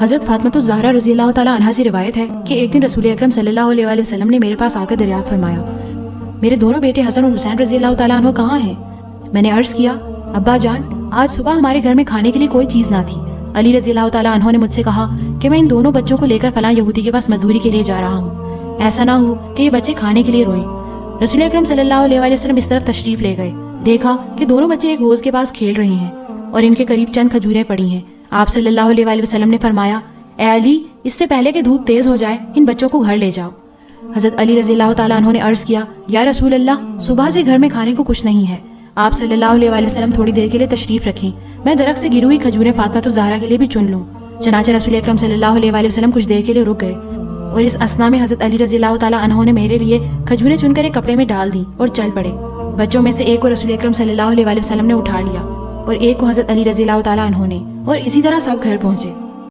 हज़रत फातिमा ज़हरा रज़ी अल्लाह ताला अन्हा से रिवायत है कि एक दिन रसूल अकरम सल्लल्लाहु अलैहि वसल्लम ने मेरे पास आकर दरियाफ्त फरमाया, मेरे दोनों बेटे हसन और हुसैन रज़ी अल्लाह ताला अन्हु कहाँ हैं? मैंने अर्ज़ किया, अब्बा जान, आज सुबह हमारे घर में खाने के लिए कोई चीज़ ना थी। अली रज़ी अल्लाह ताला अन्हु ने मुझसे कहा कि मैं इन दोनों बच्चों को लेकर फलां यहूदी के पास मजदूरी के लिए जा रहा हूँ, ऐसा ना हो कि ये बच्चे खाने के लिए रोएं। रसूल अकरम सल्लल्लाहु अलैहि वसल्लम इस तरफ तशरीफ़ ले गए। देखा कि दोनों बच्चे एक हौज़ के पास खेल रहे हैं और इनके करीब चंद खजूरें पड़ी हैं। आप सल्लल्लाहु अलैहि वसल्लम ने फरमाया, ए अली, इससे पहले कि धूप तेज़ हो जाए इन बच्चों को घर ले जाओ। हज़रत अली रज़ी अल्लाह ताला अन्हु ने अर्ज़ किया, या रसूल अल्लाह, सुबह से घर में खाने को कुछ नहीं है। आप सल्लल्लाहु अलैहि वसल्लम थोड़ी देर के लिए तशरीफ़ रखें, मैं दरख्त से गिरी हुई खजूरें फातिमा तो ज़हरा के लिए भी चुन लूँ। चनाचे रसूल अकरम सल्लल्लाहु अलैहि वसल्लम कुछ देर के लिए रुक गए और इस असना में हज़रत अली रज़ी अल्लाह ताला अन्हु ने मेरे लिए खजूरें चुनकर एक कपड़े में डाल दी और चल पड़े। बच्चों में से एक को रसूल अकरम सल्लल्लाहु अलैहि वसल्लम ने उठा लिया और एक को हज़रत अली रज़ी अल्लाह ताला अन्हु ने, और इसी तरह सब घर पहुँचे।